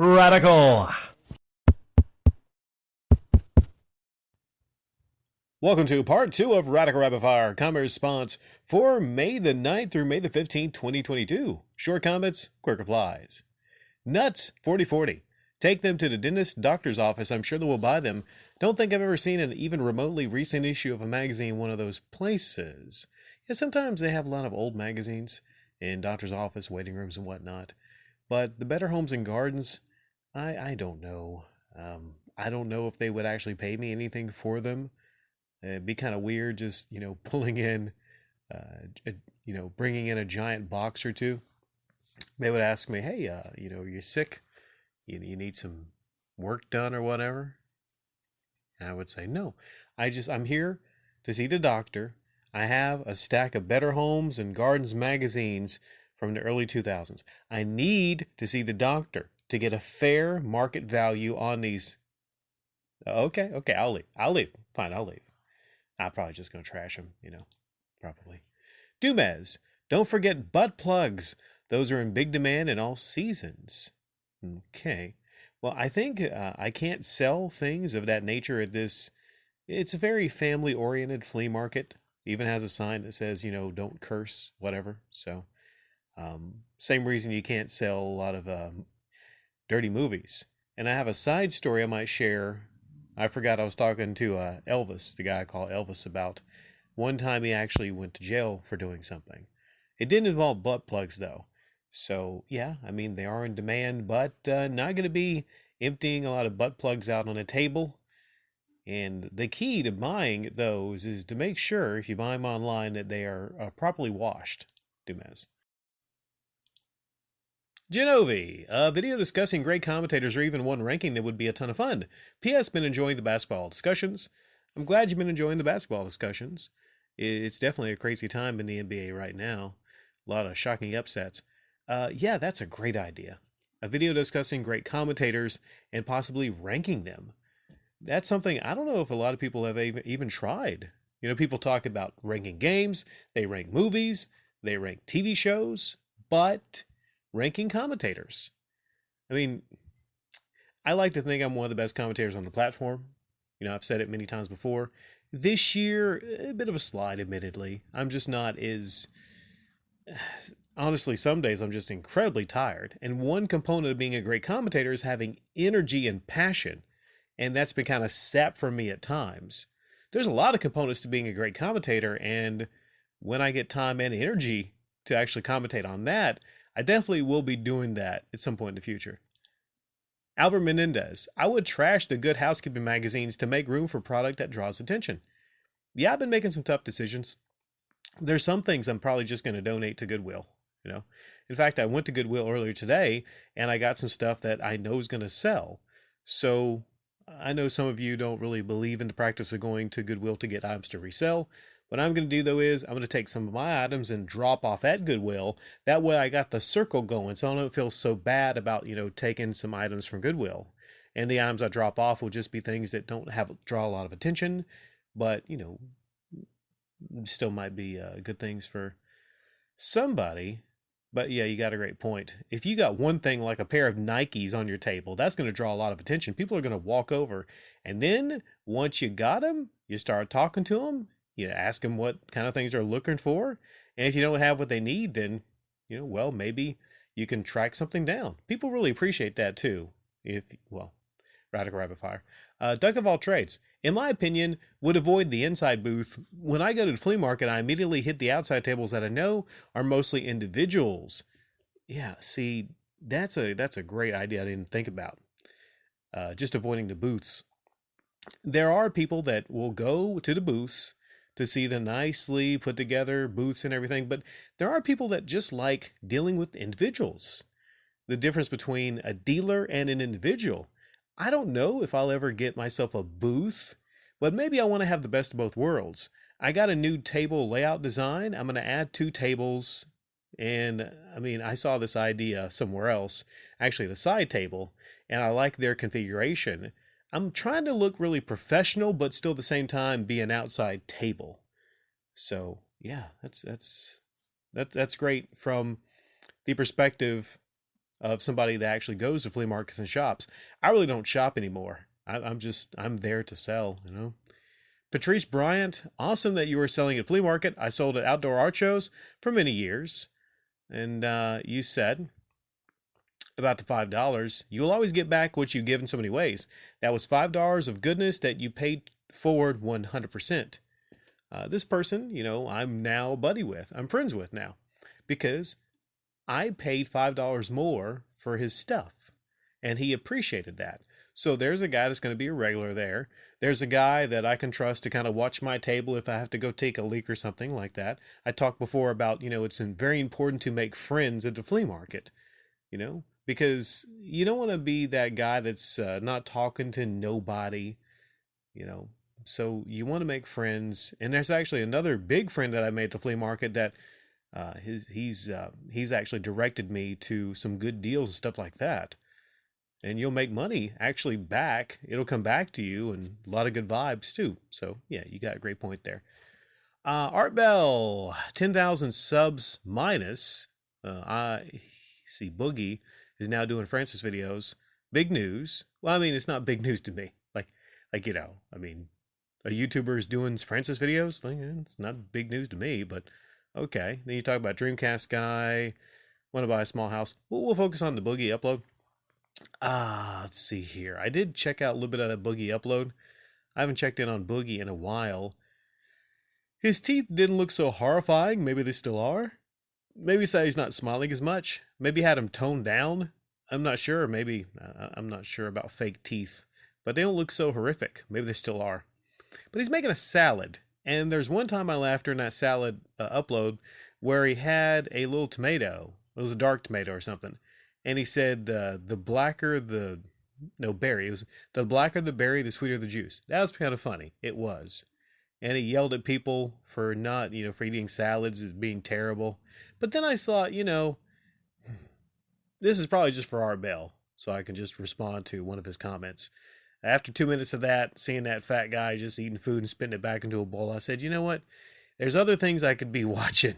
Radical. Welcome to part 2 of Radical Rapid Fire comment response for May the 9th through May the 15th, 2022. Short comments, quick replies. Nuts 4040. Take them to the dentist doctor's office. I'm sure they will buy them. Don't think I've ever seen an even remotely recent issue of a magazine in one of those places. Yeah, sometimes they have a lot of old magazines in doctor's office, waiting rooms, and whatnot. But the Better Homes and Gardens, I don't know. I don't know if they would actually pay me anything for them. It'd be kind of weird just, pulling in, bringing in a giant box or two. They would ask me, hey, you're sick? You need some work done or whatever? And I would say, no, I'm here to see the doctor. I have a stack of Better Homes and Gardens magazines from the early 2000s. I need to see the doctor to get a fair market value on these. Okay, I'll leave. Fine, I'll leave. I'm probably just going to trash them, probably. Dumez, don't forget butt plugs. Those are in big demand in all seasons. Okay. Well, I think I can't sell things of that nature at this. It's a very family-oriented flea market. Even has a sign that says, don't curse, whatever. So, same reason you can't sell a lot of dirty movies. And I have a side story I might share. I forgot I was talking to Elvis, the guy I call Elvis, about one time he actually went to jail for doing something. It didn't involve butt plugs, though. So, yeah, they are in demand, but not going to be emptying a lot of butt plugs out on a table. And the key to buying those is to make sure, if you buy them online, that they are properly washed. Dumez. Genovi, a video discussing great commentators or even one ranking that would be a ton of fun. P.S. Been enjoying the basketball discussions. I'm glad you've been enjoying the basketball discussions. It's definitely a crazy time in the NBA right now. A lot of shocking upsets. Yeah, that's a great idea. A video discussing great commentators and possibly ranking them. That's something I don't know if a lot of people have even tried. People talk about ranking games, they rank movies, they rank TV shows, but ranking commentators. I like to think I'm one of the best commentators on the platform. I've said it many times before. This year, a bit of a slide, admittedly. I'm just not as. Honestly, some days I'm just incredibly tired. And one component of being a great commentator is having energy and passion. And that's been kind of sapped from me at times. There's a lot of components to being a great commentator. And when I get time and energy to actually commentate on that, I definitely will be doing that at some point in the future. Albert Menendez, I would trash the Good Housekeeping magazines to make room for product that draws attention. Yeah, I've been making some tough decisions. There's some things I'm probably just going to donate to Goodwill. In fact, I went to Goodwill earlier today and I got some stuff that I know is going to sell. So I know some of you don't really believe in the practice of going to Goodwill to get items to resell. What I'm going to do, though, is I'm going to take some of my items and drop off at Goodwill. That way I got the circle going, so I don't feel so bad about, taking some items from Goodwill. And the items I drop off will just be things that don't draw a lot of attention, but, still might be good things for somebody. But yeah, you got a great point. If you got one thing like a pair of Nikes on your table, that's going to draw a lot of attention. People are going to walk over. And then once you got them, you start talking to them. You ask them what kind of things they're looking for. And if you don't have what they need, then, maybe you can track something down. People really appreciate that too. Radical Rapid Fire. Duck of all trades, in my opinion, would avoid the inside booth. When I go to the flea market, I immediately hit the outside tables that I know are mostly individuals. Yeah, see, that's a great idea I didn't think about. Just avoiding the booths. There are people that will go to the booths to see the nicely put together booths and everything, but there are people that just like dealing with individuals. The difference between a dealer and an individual. I don't know if I'll ever get myself a booth, but maybe I want to have the best of both worlds. I got a new table layout design. I'm going to add 2 tables. And I saw this idea somewhere else, actually the side table, and I like their configuration. I'm trying to look really professional, but still at the same time be an outside table. So yeah, that's great from the perspective of somebody that actually goes to flea markets and shops. I really don't shop anymore. I'm there to sell, you know. Patrice Bryant, awesome that you were selling at flea market. I sold at outdoor art shows for many years. And you said about the $5, you will always get back what you give in so many ways. That was $5 of goodness that you paid forward 100%. This person, you know, I'm now buddy with, I'm friends with now, because I paid $5 more for his stuff, and he appreciated that. So there's a guy that's going to be a regular there. There's a guy that I can trust to kind of watch my table if I have to go take a leak or something like that. I talked before about, you know, it's very important to make friends at the flea market, you know, because you don't want to be that guy that's not talking to nobody, you know. So you want to make friends. And there's actually another big friend that I made at the flea market that he's actually directed me to some good deals and stuff like that. And you'll make money actually back. It'll come back to you, and a lot of good vibes too. So yeah, you got a great point there. Art Bell, 10,000 subs minus. I see Boogie is now doing Francis videos. Big news. Well, I mean, it's not big news to me. Like you know, I mean, a YouTuber is doing Francis videos. Like, it's not big news to me, but okay. Then you talk about Dreamcast guy. Want to buy a small house. We'll focus on the Boogie upload. Let's see here. I did check out a little bit of that Boogie upload. I haven't checked in on Boogie in a while. His teeth didn't look so horrifying. Maybe they still are. Maybe say he's not smiling as much. Maybe had him toned down. I'm not sure. Maybe I'm not sure about fake teeth, but they don't look so horrific. Maybe they still are. But he's making a salad, and there's one time I laughed during that salad upload where he had a little tomato. It was a dark tomato or something. And he said, the blacker the, no, berry. It was the blacker the berry, the sweeter the juice. That was kind of funny. It was. And he yelled at people for not, you know, for eating salads as being terrible. But then I thought, you know, this is probably just for Art Bell, so I can just respond to one of his comments. After 2 minutes of that, seeing that fat guy just eating food and spitting it back into a bowl, I said, you know what? There's other things I could be watching